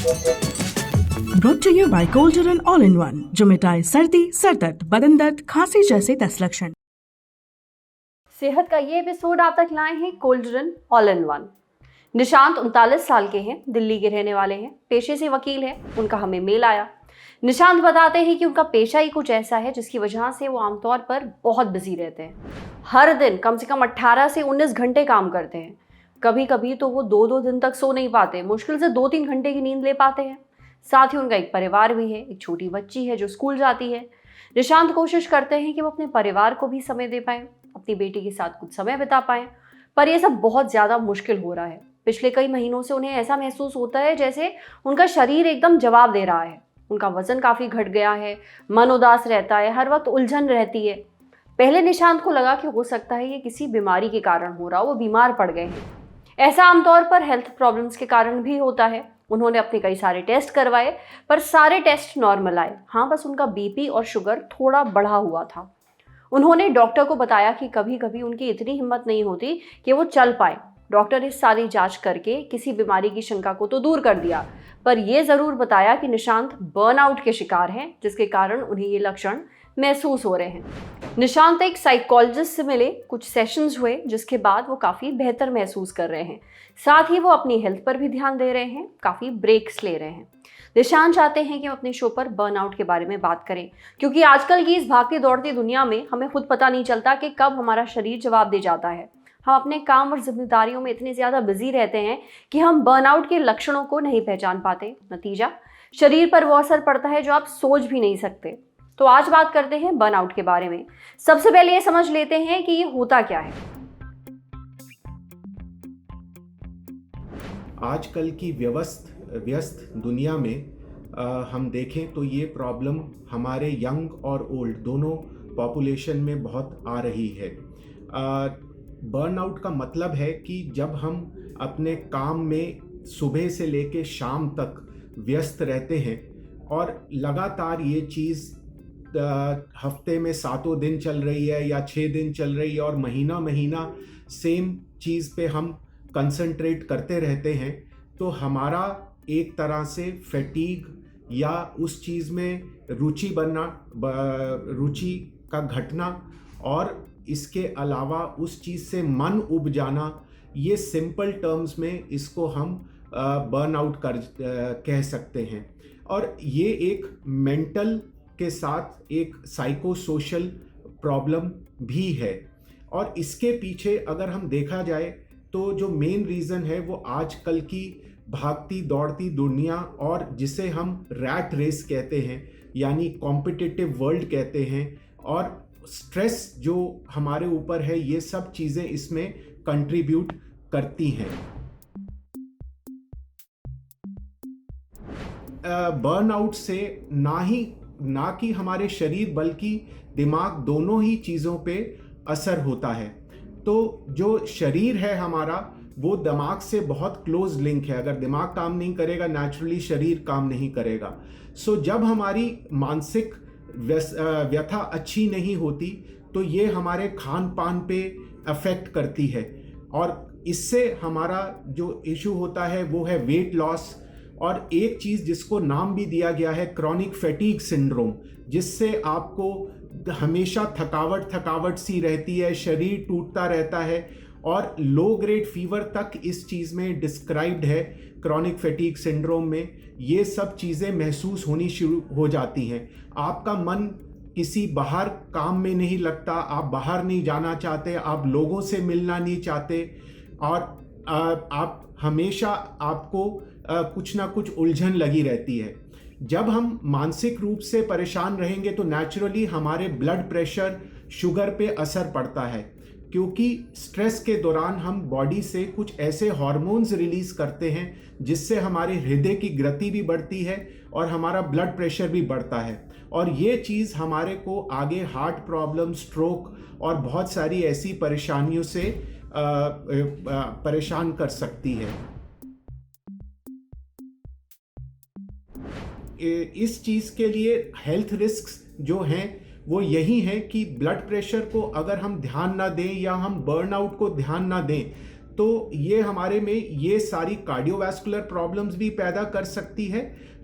Brought to you by Colgeron All-in-One, जो मिटाए सर्दी, सरदर्द, बदन दर्द, खांसी जैसे 10 लक्षण। सेहत का ये एपिसोड आप तक लाए हैं कोल्जरन ऑल इन वन। निशांत 39 साल के हैं, दिल्ली के रहने वाले हैं, पेशे से वकील हैं। उनका हमें मेल आया। निशांत बताते हैं कि उनका पेशा ही कुछ ऐसा है जिसकी वजह से वो आमतौर पर बहुत बिजी रहते हैं। हर दिन कम से कम 18 से 19 घंटे काम करते हैं। कभी कभी तो वो 2-2 दिन तक सो नहीं पाते, मुश्किल से 2-3 घंटे की नींद ले पाते हैं। साथ ही उनका एक परिवार भी है, एक छोटी बच्ची है जो स्कूल जाती है। निशांत कोशिश करते हैं कि वो अपने परिवार को भी समय दे पाएं, अपनी बेटी के साथ कुछ समय बिता पाएं, पर यह सब बहुत ज़्यादा मुश्किल हो रहा है। पिछले कई महीनों से उन्हें ऐसा महसूस होता है जैसे उनका शरीर एकदम जवाब दे रहा है। उनका वजन काफ़ी घट गया है, मन उदास रहता है, हर वक्त उलझन रहती है। पहले निशांत को लगा कि हो सकता है ये किसी बीमारी के कारण हो रहा हो, वो बीमार पड़ गए हैं। ऐसा आमतौर पर हेल्थ प्रॉब्लम्स के कारण भी होता है। उन्होंने अपने कई सारे टेस्ट करवाए, पर सारे टेस्ट नॉर्मल आए। हाँ, बस उनका बीपी और शुगर थोड़ा बढ़ा हुआ था। उन्होंने डॉक्टर को बताया कि कभी कभी उनकी इतनी हिम्मत नहीं होती कि वो चल पाए। डॉक्टर ने सारी जांच करके किसी बीमारी की शंका को तो दूर कर दिया, पर यह ज़रूर बताया कि निशांत बर्नआउट के शिकार हैं, जिसके कारण उन्हें ये लक्षण महसूस हो रहे हैं। निशांत एक साइकोलॉजिस्ट से मिले, कुछ सेशंस हुए, जिसके बाद वो काफ़ी बेहतर महसूस कर रहे हैं। साथ ही वो अपनी हेल्थ पर भी ध्यान दे रहे हैं, काफ़ी ब्रेक्स ले रहे हैं। निशांत चाहते हैं कि हम अपने शो पर बर्नआउट के बारे में बात करें, क्योंकि आजकल की इस भागती दौड़ती दुनिया में हमें खुद पता नहीं चलता कि कब हमारा शरीर जवाब दे जाता है। हम अपने काम और जिम्मेदारियों में इतने ज़्यादा बिजी रहते हैं कि हम बर्नआउट के लक्षणों को नहीं पहचान पाते। नतीजा, शरीर पर वो असर पड़ता है जो आप सोच भी नहीं सकते। तो आज बात करते हैं बर्नआउट के बारे में। सबसे पहले ये समझ लेते हैं कि ये होता क्या है। आजकल की व्यस्त दुनिया में हम देखें तो ये प्रॉब्लम हमारे यंग और ओल्ड दोनों पॉपुलेशन में बहुत आ रही है। बर्नआउट का मतलब है कि जब हम अपने काम में सुबह से लेके शाम तक व्यस्त रहते हैं और लगातार ये चीज़ हफ्ते में 7 दिन चल रही है या 6 दिन चल रही है और महीना महीना सेम चीज़ पे हम कंसंट्रेट करते रहते हैं, तो हमारा एक तरह से फैटीग या उस चीज़ में रुचि का घटना और इसके अलावा उस चीज़ से मन उब जाना, ये सिंपल टर्म्स में इसको हम बर्नआउट कह सकते हैं। और ये एक मेंटल के साथ एक साइको सोशल प्रॉब्लम भी है। और इसके पीछे अगर हम देखा जाए तो जो मेन रीज़न है वो आजकल की भागती दौड़ती दुनिया और जिसे हम रैट रेस कहते हैं, यानी कॉम्पिटिटिव वर्ल्ड कहते हैं, और स्ट्रेस जो हमारे ऊपर है, ये सब चीज़ें इसमें कंट्रीब्यूट करती हैं। बर्नआउट से ना कि हमारे शरीर बल्कि दिमाग, दोनों ही चीज़ों पे असर होता है। तो जो शरीर है हमारा, वो दिमाग से बहुत क्लोज लिंक है। अगर दिमाग काम नहीं करेगा, नेचुरली शरीर काम नहीं करेगा। सो जब हमारी मानसिक व्यथा अच्छी नहीं होती तो ये हमारे खान पान पे अफेक्ट करती है, और इससे हमारा जो इशू होता है वो है वेट लॉस। और एक चीज़ जिसको नाम भी दिया गया है क्रॉनिक फैटीग सिंड्रोम, जिससे आपको हमेशा थकावट सी रहती है, शरीर टूटता रहता है, और लो ग्रेड फीवर तक इस चीज़ में डिस्क्राइब्ड है। क्रॉनिक फैटीग सिंड्रोम में ये सब चीज़ें महसूस होनी शुरू हो जाती हैं। आपका मन किसी बाहर काम में नहीं लगता, आप बाहर नहीं जाना चाहते, आप लोगों से मिलना नहीं चाहते, और आप हमेशा आपको कुछ ना कुछ उलझन लगी रहती है। जब हम मानसिक रूप से परेशान रहेंगे तो नेचुरली हमारे ब्लड प्रेशर, शुगर पे असर पड़ता है, क्योंकि स्ट्रेस के दौरान हम बॉडी से कुछ ऐसे हार्मोन्स रिलीज करते हैं जिससे हमारे हृदय की गति भी बढ़ती है और हमारा ब्लड प्रेशर भी बढ़ता है। और ये चीज़ हमारे को आगे हार्ट प्रॉब्लम, स्ट्रोक और बहुत सारी ऐसी परेशानियों से परेशान कर सकती है। इस चीज़ के लिए हेल्थ रिस्क्स जो हैं वो यही है कि ब्लड प्रेशर को अगर हम ध्यान ना दें या हम बर्नआउट को ध्यान ना दें तो ये हमारे में ये सारी कार्डियोवैस्कुलर प्रॉब्लम्स भी पैदा कर सकती है।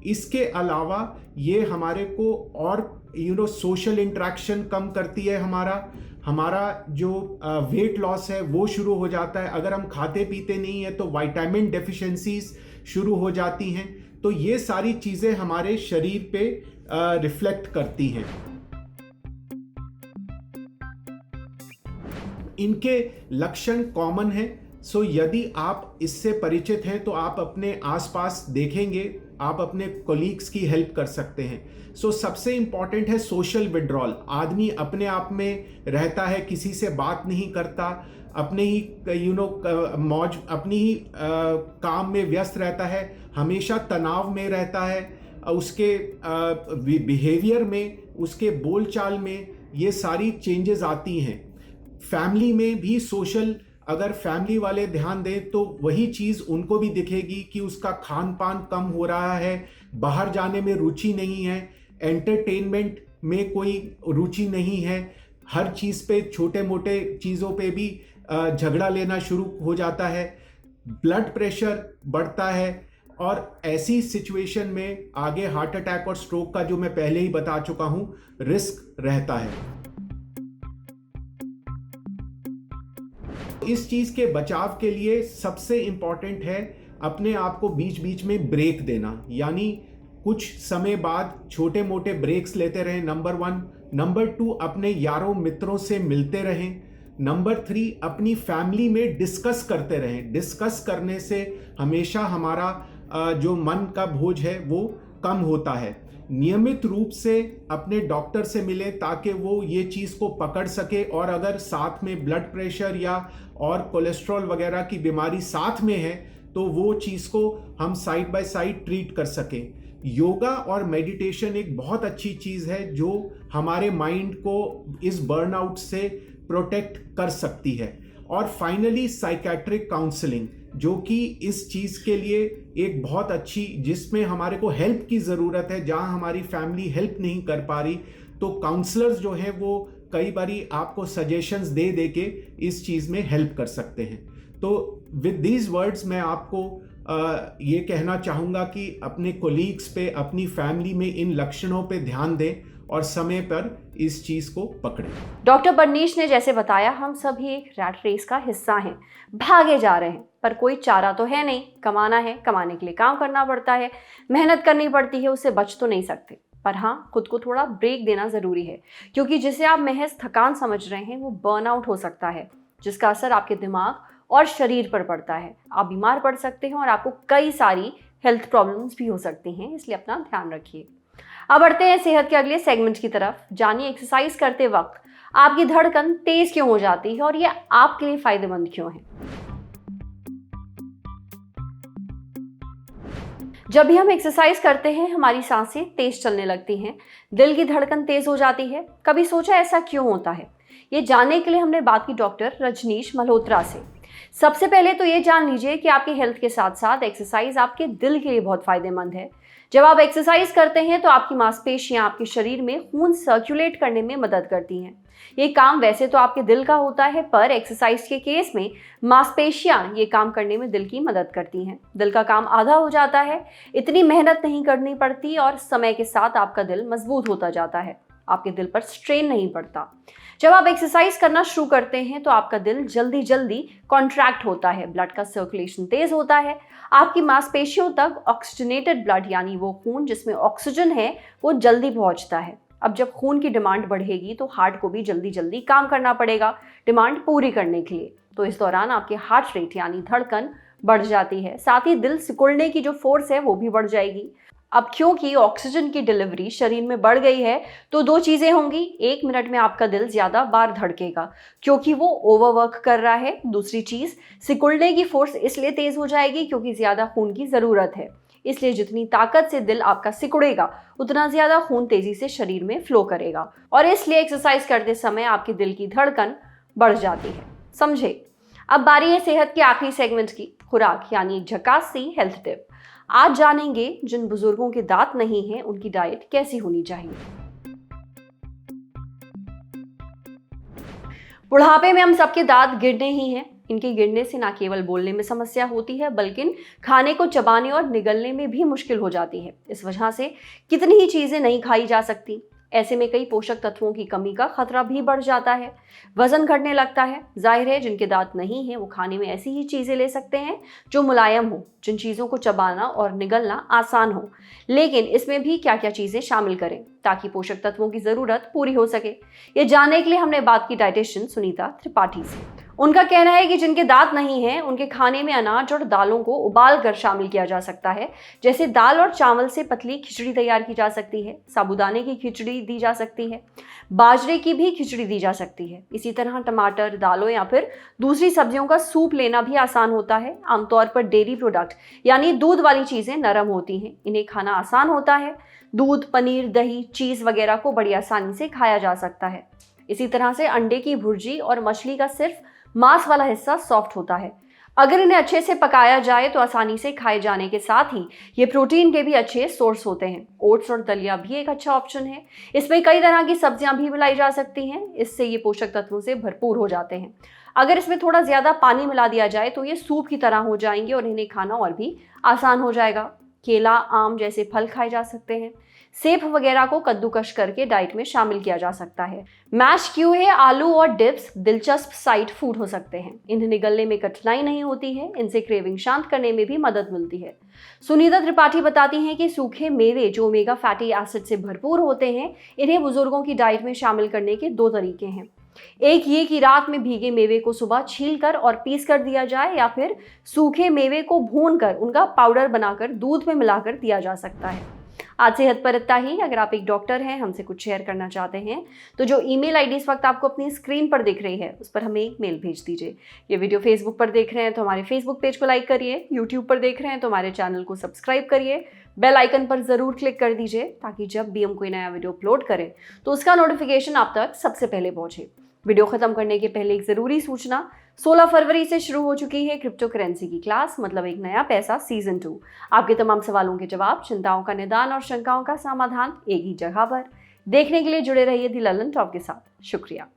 इसके अलावा ये हमारे को और सोशल इंटरेक्शन कम करती है। हमारा जो वेट लॉस है वो शुरू हो जाता है। अगर हम खाते पीते नहीं है तो विटामिन डेफिशिएंसीज शुरू हो जाती हैं। तो ये सारी चीज़ें हमारे शरीर पे रिफ्लेक्ट करती हैं। इनके लक्षण कॉमन हैं। सो यदि आप इससे परिचित हैं तो आप अपने आसपास देखेंगे, आप अपने कोलीग्स की हेल्प कर सकते हैं। सो सबसे इंपॉर्टेंट है सोशल विड्रॉल। आदमी अपने आप में रहता है, किसी से बात नहीं करता, अपने ही मौज अपनी ही काम में व्यस्त रहता है, हमेशा तनाव में रहता है। उसके बिहेवियर में, उसके बोलचाल में ये सारी चेंजेस आती हैं। फैमिली में भी सोशल, अगर फैमिली वाले ध्यान दें तो वही चीज़ उनको भी दिखेगी कि उसका खान पान कम हो रहा है, बाहर जाने में रुचि नहीं है, एंटरटेनमेंट में कोई रुचि नहीं है, हर चीज़ पे, छोटे मोटे चीज़ों पे भी झगड़ा लेना शुरू हो जाता है, ब्लड प्रेशर बढ़ता है। और ऐसी सिचुएशन में आगे हार्ट अटैक और स्ट्रोक का, जो मैं पहले ही बता चुका हूं, रिस्क रहता है। इस चीज के बचाव के लिए सबसे इंपॉर्टेंट है अपने आप को बीच बीच में ब्रेक देना, यानी कुछ समय बाद छोटे मोटे ब्रेक्स लेते रहें, नंबर 1। नंबर 2, अपने यारों मित्रों से मिलते रहें। नंबर 3, अपनी फैमिली में डिस्कस करते रहें। डिस्कस करने से हमेशा हमारा जो मन का बोझ है वो कम होता है। नियमित रूप से अपने डॉक्टर से मिलें ताकि वो ये चीज़ को पकड़ सके, और अगर साथ में ब्लड प्रेशर या और कोलेस्ट्रॉल वगैरह की बीमारी साथ में है तो वो चीज़ को हम साइड बाय साइड ट्रीट कर सकें। योगा और मेडिटेशन एक बहुत अच्छी चीज़ है जो हमारे माइंड को इस बर्नआउट से प्रोटेक्ट कर सकती है। और फाइनली साइकेट्रिक काउंसलिंग, जो कि इस चीज़ के लिए एक बहुत अच्छी, जिसमें हमारे को हेल्प की ज़रूरत है, जहां हमारी फैमिली हेल्प नहीं कर पा रही, तो काउंसलर्स जो हैं वो कई बारी आपको सजेशंस दे दे के इस चीज़ में हेल्प कर सकते हैं। तो विद दीज वर्ड्स मैं आपको ये कहना चाहूँगा कि अपने कोलीग्स पे, अपनी फैमिली में इन लक्षणों पे ध्यान दें और समय पर इस चीज़ को पकड़ें। डॉक्टर बर्नीश ने जैसे बताया, हम सभी एक रैट रेस का हिस्सा हैं, भागे जा रहे हैं, पर कोई चारा तो है नहीं। कमाना है, कमाने के लिए काम करना पड़ता है, मेहनत करनी पड़ती है, उससे बच तो नहीं सकते। पर हाँ, खुद को थोड़ा ब्रेक देना ज़रूरी है, क्योंकि जिसे आप महज थकान समझ रहे हैं वो बर्नआउट हो सकता है, जिसका असर आपके दिमाग और शरीर पर पड़ता है। आप बीमार पड़ सकते हैं और आपको कई सारी हेल्थ प्रॉब्लम्स भी हो सकती हैं, इसलिए अपना ध्यान रखिए। अब बढ़ते हैं सेहत के अगले सेगमेंट की तरफ। जानिए एक्सरसाइज करते वक्त आपकी धड़कन तेज क्यों हो जाती है और ये आपके लिए फायदेमंद क्यों है। जब भी हम एक्सरसाइज करते हैं हमारी सांसें तेज चलने लगती हैं, दिल की धड़कन तेज हो जाती है। कभी सोचा ऐसा क्यों होता है? ये जानने के लिए हमने बात की डॉक्टर रजनीश मल्होत्रा से। सबसे पहले तो ये जान लीजिए कि आपकी हेल्थ के साथ साथ एक्सरसाइज आपके दिल के लिए बहुत फायदेमंद है। जब आप एक्सरसाइज करते हैं तो आपकी मांसपेशियां आपके शरीर में खून सर्कुलेट करने में मदद करती हैं। ये काम वैसे तो आपके दिल का होता है, पर एक्सरसाइज के केस में मांसपेशियां ये काम करने में दिल की मदद करती हैं। दिल का काम आधा हो जाता है, इतनी मेहनत नहीं करनी पड़ती और समय के साथ आपका दिल मजबूत होता जाता है, आपके दिल पर स्ट्रेन नहीं पड़ता। जब आप एक्सरसाइज करना शुरू करते हैं तो आपका दिल जल्दी जल्दी कॉन्ट्रैक्ट होता है, ब्लड का सर्कुलेशन तेज होता है, आपकी मांसपेशियों तक ऑक्सीजनेटेड ब्लड यानी वो खून जिसमें ऑक्सीजन है वो जल्दी पहुंचता है। अब जब खून की डिमांड बढ़ेगी तो हार्ट को भी जल्दी जल्दी काम करना पड़ेगा डिमांड पूरी करने के लिए। तो इस दौरान आपके हार्ट रेट यानी धड़कन बढ़ जाती है, साथ ही दिल सिकुड़ने की जो फोर्स है वो भी बढ़ जाएगी। अब क्योंकि ऑक्सीजन की डिलीवरी शरीर में बढ़ गई है तो दो चीज़ें होंगी। 1 मिनट में आपका दिल ज़्यादा बार धड़केगा क्योंकि वो ओवरवर्क कर रहा है। दूसरी चीज़, सिकुड़ने की फोर्स इसलिए तेज़ हो जाएगी क्योंकि ज़्यादा खून की ज़रूरत है, इसलिए जितनी ताकत से दिल आपका सिकुड़ेगा उतना ज़्यादा खून तेज़ी से शरीर में फ्लो करेगा और इसलिए एक्सरसाइज करते समय आपके दिल की धड़कन बढ़ जाती है। समझे? अब बारी है सेहत के आखिरी सेगमेंट की, खुराक यानी एक झकास सी हेल्थ टिप। आज जानेंगे जिन बुजुर्गों के दांत नहीं हैं उनकी डाइट कैसी होनी चाहिए। बुढ़ापे में हम सबके दांत गिरने ही हैं, इनके गिरने से ना केवल बोलने में समस्या होती है बल्कि खाने को चबाने और निगलने में भी मुश्किल हो जाती है। इस वजह से कितनी ही चीज़ें नहीं खाई जा सकती। ऐसे में कई पोषक तत्वों की कमी का खतरा भी बढ़ जाता है, वजन घटने लगता है। जाहिर है जिनके दांत नहीं हैं वो खाने में ऐसी ही चीज़ें ले सकते हैं जो मुलायम हो, जिन चीज़ों को चबाना और निगलना आसान हो। लेकिन इसमें भी क्या क्या चीज़ें शामिल करें ताकि पोषक तत्वों की ज़रूरत पूरी हो सके, ये जानने के लिए हमने बात की डाइटिशियन सुनीता त्रिपाठी से। उनका कहना है कि जिनके दांत नहीं हैं उनके खाने में अनाज और दालों को उबाल कर शामिल किया जा सकता है। जैसे दाल और चावल से पतली खिचड़ी तैयार की जा सकती है, साबूदाने की खिचड़ी दी जा सकती है, बाजरे की भी खिचड़ी दी जा सकती है। इसी तरह टमाटर, दालों या फिर दूसरी सब्जियों का सूप लेना भी आसान होता है। आमतौर पर डेयरी प्रोडक्ट यानी दूध वाली चीज़ें नरम होती हैं, इन्हें खाना आसान होता है। दूध, पनीर, दही, चीज़ वगैरह को बड़ी आसानी से खाया जा सकता है। इसी तरह से अंडे की भुर्जी और मछली का सिर्फ मांस वाला हिस्सा सॉफ्ट होता है। अगर इन्हें अच्छे से पकाया जाए तो आसानी से खाए जाने के साथ ही ये प्रोटीन के भी अच्छे सोर्स होते हैं। ओट्स और दलिया भी एक अच्छा ऑप्शन है। इसमें कई तरह की सब्जियां भी मिलाई जा सकती हैं, इससे ये पोषक तत्वों से भरपूर हो जाते हैं। अगर इसमें थोड़ा ज़्यादा पानी मिला दिया जाए तो ये सूप की तरह हो जाएंगे और इन्हें खाना और भी आसान हो जाएगा। केला, आम जैसे फल खाए जा सकते हैं। सेब वगैरह को कद्दूकश करके डाइट में शामिल किया जा सकता है। मैश किए हुए आलू और डिप्स दिलचस्प साइड फूड हो सकते हैं। इन्हें निगलने में कठिनाई नहीं होती है, इनसे क्रेविंग शांत करने में भी मदद मिलती है। सुनीता त्रिपाठी बताती हैं कि सूखे मेवे जो ओमेगा फैटी एसिड से भरपूर होते हैं, इन्हें बुजुर्गों की डाइट में शामिल करने के 2 तरीके हैं। एक ये कि रात में भीगे मेवे को सुबह छीलकर और पीस कर दिया जाए, या फिर सूखे मेवे को भूनकर उनका पाउडर बनाकर दूध में मिलाकर दिया जा सकता है। आज सेहत पर इतना ही। अगर आप एक डॉक्टर हैं, हमसे कुछ शेयर करना चाहते हैं तो जो ईमेल आईडी इस वक्त आपको अपनी स्क्रीन पर दिख रही है उस पर हमें एक मेल भेज दीजिए। ये वीडियो फेसबुक पर देख रहे हैं तो हमारे फेसबुक पेज को लाइक करिए, यूट्यूब पर देख रहे हैं तो हमारे चैनल को सब्सक्राइब करिए, बेल आइकन पर ज़रूर क्लिक कर दीजिए ताकि जब भी हम कोई नया वीडियो अपलोड करें तो उसका नोटिफिकेशन आप तक सबसे पहले पहुंचे। वीडियो खत्म करने के पहले एक ज़रूरी सूचना, 16 फरवरी से शुरू हो चुकी है क्रिप्टो करेंसी की क्लास, मतलब एक नया पैसा सीजन 2। आपके तमाम सवालों के जवाब, चिंताओं का निदान और शंकाओं का समाधान एक ही जगह पर। देखने के लिए जुड़े रहिए दी ललन टॉप के साथ। शुक्रिया।